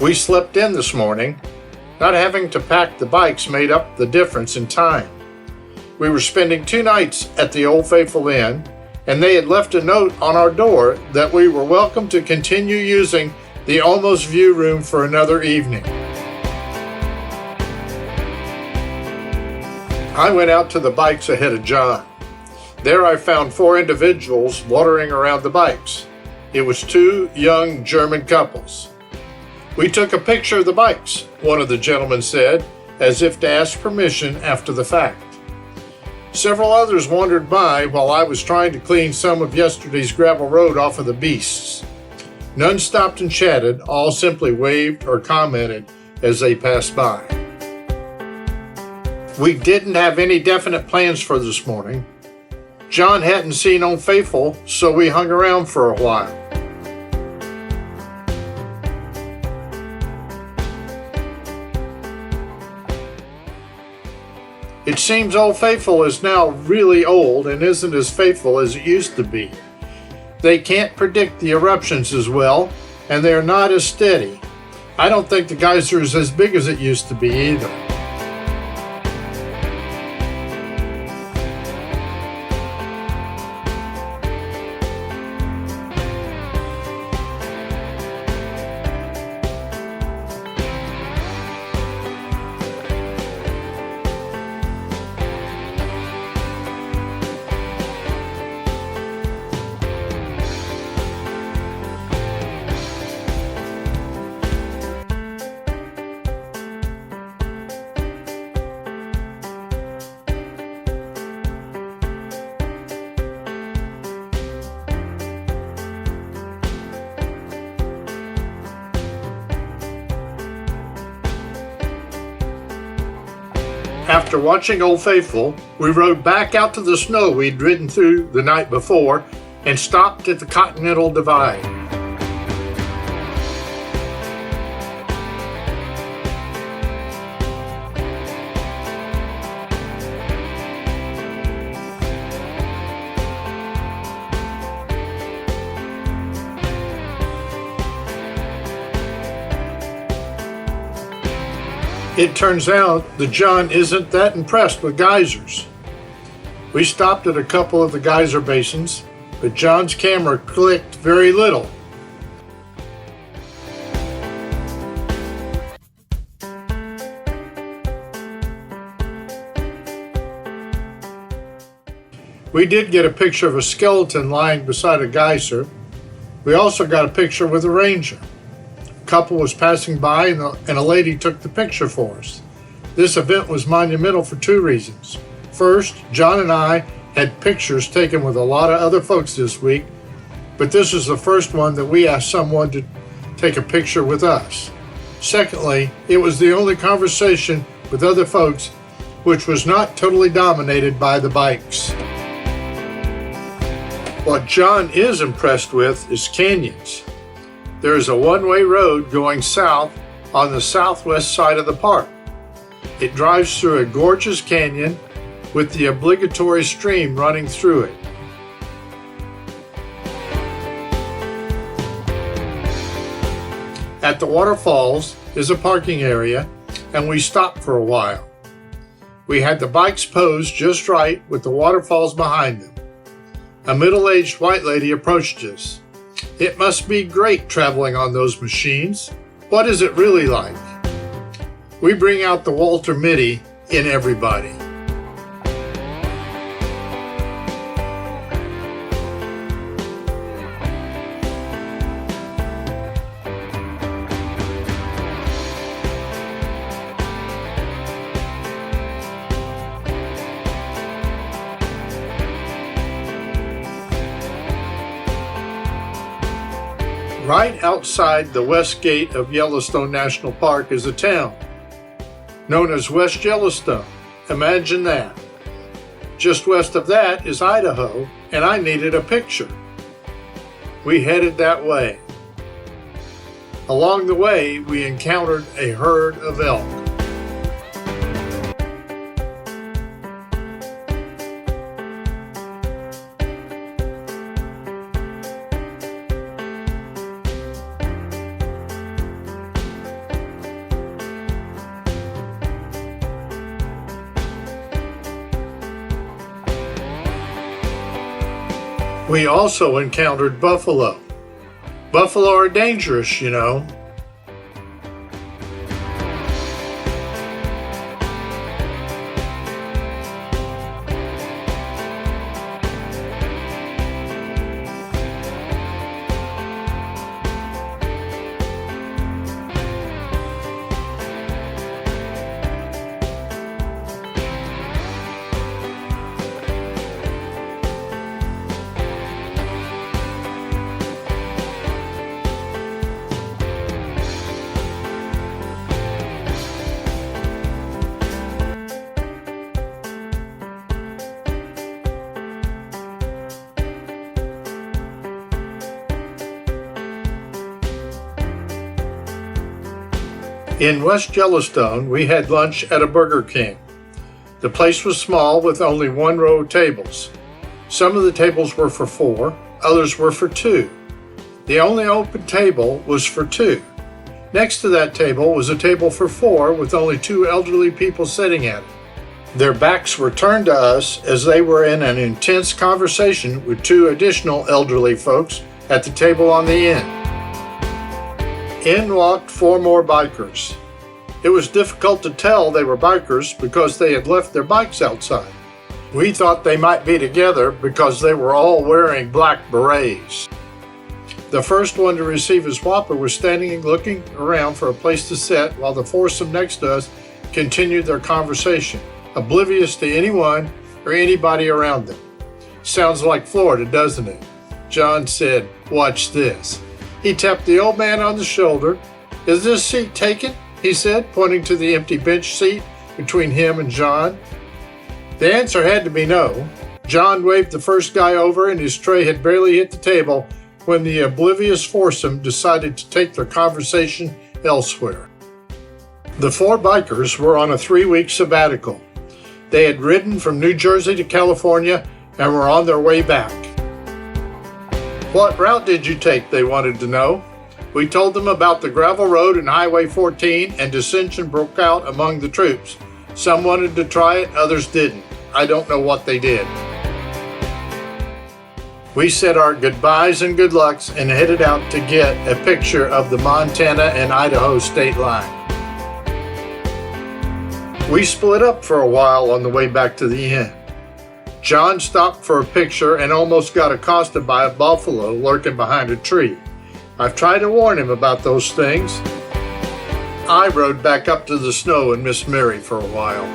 We slept in this morning. Not having to pack the bikes made up the difference in time. We were spending 2 nights at the Old Faithful Inn, and they had left a note on our door that we were welcome to continue using the Almost View room for another evening. I went out to the bikes ahead of John. There I found 4 individuals watering around the bikes. It was 2 young German couples. "We took a picture of the bikes," one of the gentlemen said, as if to ask permission after the fact. Several others wandered by while I was trying to clean some of yesterday's gravel road off of the beasts. None stopped and chatted, all simply waved or commented as they passed by. We didn't have any definite plans for this morning. John hadn't seen Old Faithful, so we hung around for a while. It seems Old Faithful is now really old and isn't as faithful as it used to be. They can't predict the eruptions as well, and they're not as steady. I don't think the geyser is as big as it used to be either. After watching Old Faithful, we rode back out to the snow we'd ridden through the night before and stopped at the Continental Divide. It turns out that John isn't that impressed with geysers. We stopped at a couple of the geyser basins, but John's camera clicked very little. We did get a picture of a skeleton lying beside a geyser. We also got a picture with a ranger. Couple was passing by and a lady took the picture for us. This event was monumental for 2 reasons. First, John and I had pictures taken with a lot of other folks this week, but this is the first one that we asked someone to take a picture with us. Secondly, it was the only conversation with other folks which was not totally dominated by the bikes. What John is impressed with is canyons. There is a one-way road going south on the southwest side of the park. It drives through a gorgeous canyon with the obligatory stream running through it. At the waterfalls is a parking area, and we stopped for a while. We had the bikes posed just right with the waterfalls behind them. A middle-aged white lady approached us. "It must be great traveling on those machines. What is it really like?" We bring out the Walter Mitty in everybody. Right outside the west gate of Yellowstone National Park is a town known as West Yellowstone. Imagine that. Just west of that is Idaho, and I needed a picture. We headed that way. Along the way, we encountered a herd of elk. We also encountered buffalo. Buffalo are dangerous, you know. In West Yellowstone, we had lunch at a Burger King. The place was small with only one row of tables. Some of the tables were for 4, others were for 2. The only open table was for 2. Next to that table was a table for 4 with only 2 elderly people sitting at it. Their backs were turned to us as they were in an intense conversation with 2 additional elderly folks at the table on the end. In walked 4 more bikers. It was difficult to tell they were bikers because they had left their bikes outside. We thought they might be together because they were all wearing black berets. The first one to receive his whopper was standing and looking around for a place to sit while the foursome next to us continued their conversation, oblivious to anyone or anybody around them. Sounds like Florida, doesn't it? John said, "Watch this." He tapped the old man on the shoulder. "Is this seat taken?" he said, pointing to the empty bench seat between him and John. The answer had to be no. John waved the first guy over and his tray had barely hit the table when the oblivious foursome decided to take their conversation elsewhere. The 4 bikers were on a 3-week sabbatical. They had ridden from New Jersey to California and were on their way back. "What route did you take?" they wanted to know. We told them about the gravel road and Highway 14, and dissension broke out among the troops. Some wanted to try it, others didn't. I don't know what they did. We said our goodbyes and good lucks and headed out to get a picture of the Montana and Idaho state line. We split up for a while on the way back to the inn. John stopped for a picture and almost got accosted by a buffalo lurking behind a tree. I've tried to warn him about those things. I rode back up to the snow and Miss Mary for a while.